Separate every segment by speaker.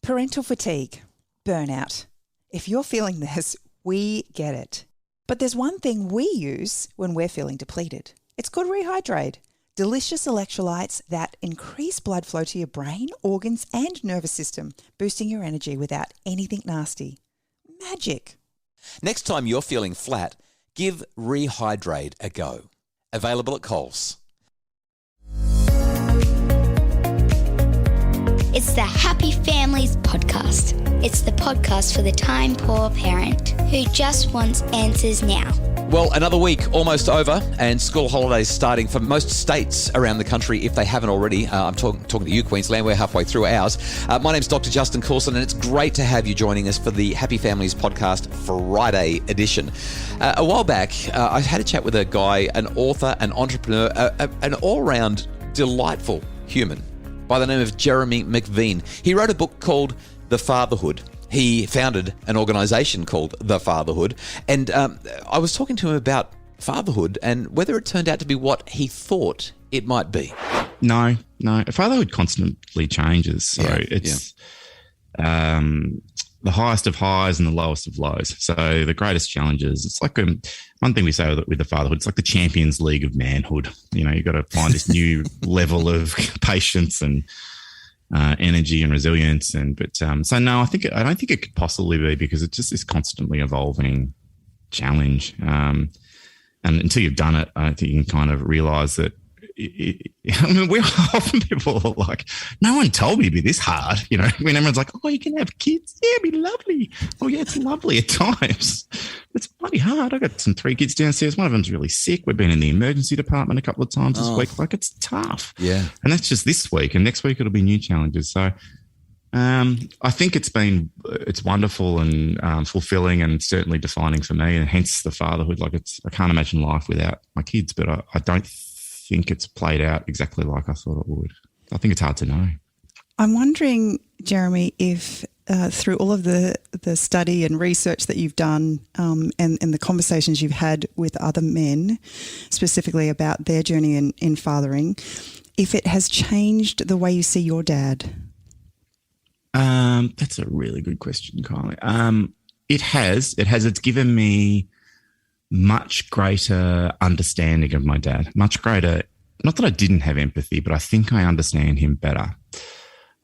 Speaker 1: Parental fatigue, burnout. If you're feeling this, we get it. But there's one thing we use when we're feeling depleted. It's called Rehydrate. Delicious electrolytes that increase blood flow to your brain, organs, and nervous system, boosting your energy without anything nasty. Magic.
Speaker 2: Next time you're feeling flat, give Rehydrate a go. Available at Coles.
Speaker 3: It's the Happy Families Podcast. It's the podcast for the time-poor parent who just wants answers now.
Speaker 2: Well, another week almost over and school holidays starting for most states around the country if they haven't already. I'm talking to you, Queensland. We're halfway through ours. My name's Dr. Justin Coulson and it's great to have you joining us for the Happy Families Podcast Friday edition. A while back, I had a chat with a guy, an author, an entrepreneur, an all-round delightful human by the name of Jeremy McVean. He wrote a book called The Fatherhood. He founded an organisation called The Fatherhood. And I was talking to him about fatherhood and whether it turned out to be what he thought it might be.
Speaker 4: No. Fatherhood constantly changes. So it's the highest of highs and the lowest of lows. So the greatest challenges, it's like one thing we say with the fatherhood, it's like the Champions League of manhood. You know, you've got to find this new level of patience and energy and resilience. So no, I don't think it could possibly be, because it's just this constantly evolving challenge. And until you've done it, I don't think you can kind of realize that. We're often people are like, no one told me to be this hard. You know, when everyone's like, oh, you can have kids. Yeah, it'd be lovely. Oh, yeah, it's lovely at times. It's bloody hard. I got 3 kids downstairs. One of them's really sick. We've been in the emergency department a couple of times this week. Like, it's tough.
Speaker 2: Yeah.
Speaker 4: And that's just this week. And next week it'll be new challenges. So I think it's wonderful and fulfilling and certainly defining for me, and hence the fatherhood. Like, I can't imagine life without my kids, but I don't think it's played out exactly like I thought it would. I think it's hard to know.
Speaker 1: I'm wondering, Jeremy, if through all of the study and research that you've done and the conversations you've had with other men, specifically about their journey in fathering, if it has changed the way you see your dad?
Speaker 4: That's a really good question, Kylie. It has. It's given me much greater understanding of my dad, much greater. Not that I didn't have empathy, but I think I understand him better.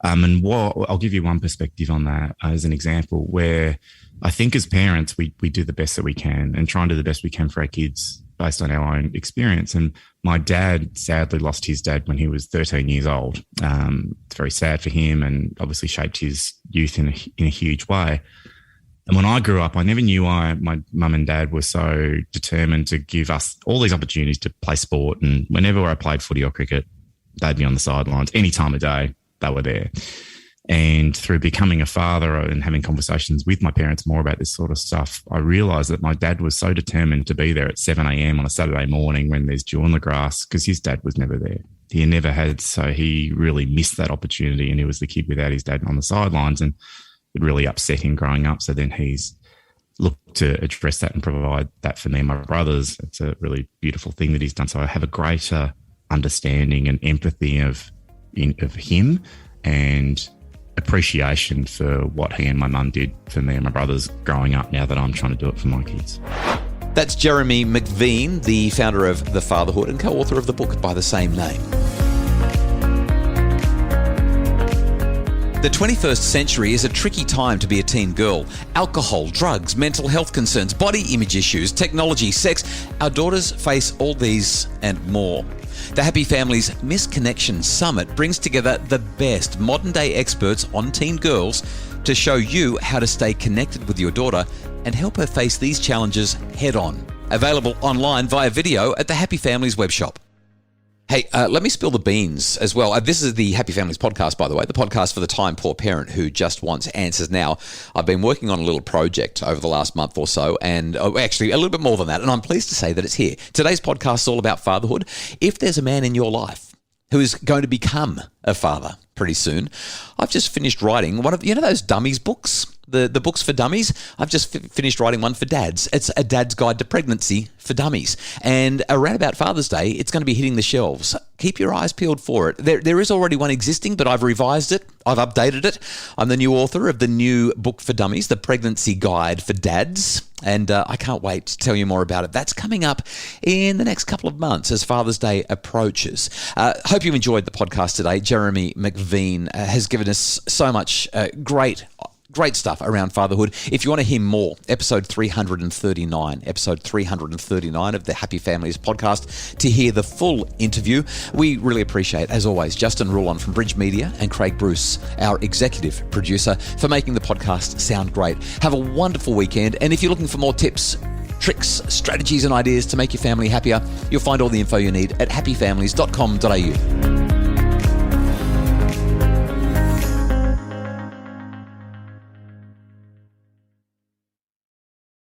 Speaker 4: And I'll give you one perspective on that as an example, where I think as parents, we do the best that we can and try and do the best we can for our kids based on our own experience. And my dad sadly lost his dad when he was 13 years old. It's very sad for him and obviously shaped his youth in a huge way. And when I grew up, I never knew why my mum and dad were so determined to give us all these opportunities to play sport. And whenever I played footy or cricket, they'd be on the sidelines. Any time of day, they were there. And through becoming a father and having conversations with my parents more about this sort of stuff, I realised that my dad was so determined to be there at 7 a.m. on a Saturday morning when there's dew on the grass, because his dad was never there. He never had, so he really missed that opportunity, and he was the kid without his dad on the sidelines. And it really upset him growing up. So then he's looked to address that and provide that for me and my brothers. It's a really beautiful thing that he's done. So I have a greater understanding and empathy of him and appreciation for what he and my mum did for me and my brothers growing up, now that I'm trying to do it for my kids.
Speaker 2: That's Jeremy McVean, the founder of The Fatherhood and co-author of the book by the same name. The 21st century is a tricky time to be a teen girl. Alcohol, drugs, mental health concerns, body image issues, technology, sex. Our daughters face all these and more. The Happy Families Misconnection Summit brings together the best modern-day experts on teen girls to show you how to stay connected with your daughter and help her face these challenges head-on. Available online via video at the Happy Families webshop. Hey, let me spill the beans as well. This is the Happy Families podcast, by the way, the podcast for the time-poor parent who just wants answers now. I've been working on a little project over the last month or so, and actually a little bit more than that, and I'm pleased to say that it's here. Today's podcast is all about fatherhood. If there's a man in your life who is going to become a father pretty soon, I've just finished writing one of, those dummies books the books for dummies. I've just finished writing one for dads. It's A Dad's Guide to Pregnancy for Dummies. And around about Father's Day, it's going to be hitting the shelves. Keep your eyes peeled for it. There is already one existing, but I've revised it. I've updated it. I'm the new author of the new book for dummies, The Pregnancy Guide for Dads. And I can't wait to tell you more about it. That's coming up in the next couple of months as Father's Day approaches. Hope you enjoyed the podcast today. Jeremy McVean has given us so much great stuff around fatherhood. If you want to hear more, episode 339 of the Happy Families podcast to hear the full interview. We really appreciate, as always, Justin Rulon from Bridge Media and Craig Bruce, our executive producer, for making the podcast sound great. Have a wonderful weekend. And if you're looking for more tips, tricks, strategies and ideas to make your family happier, you'll find all the info you need at happyfamilies.com.au.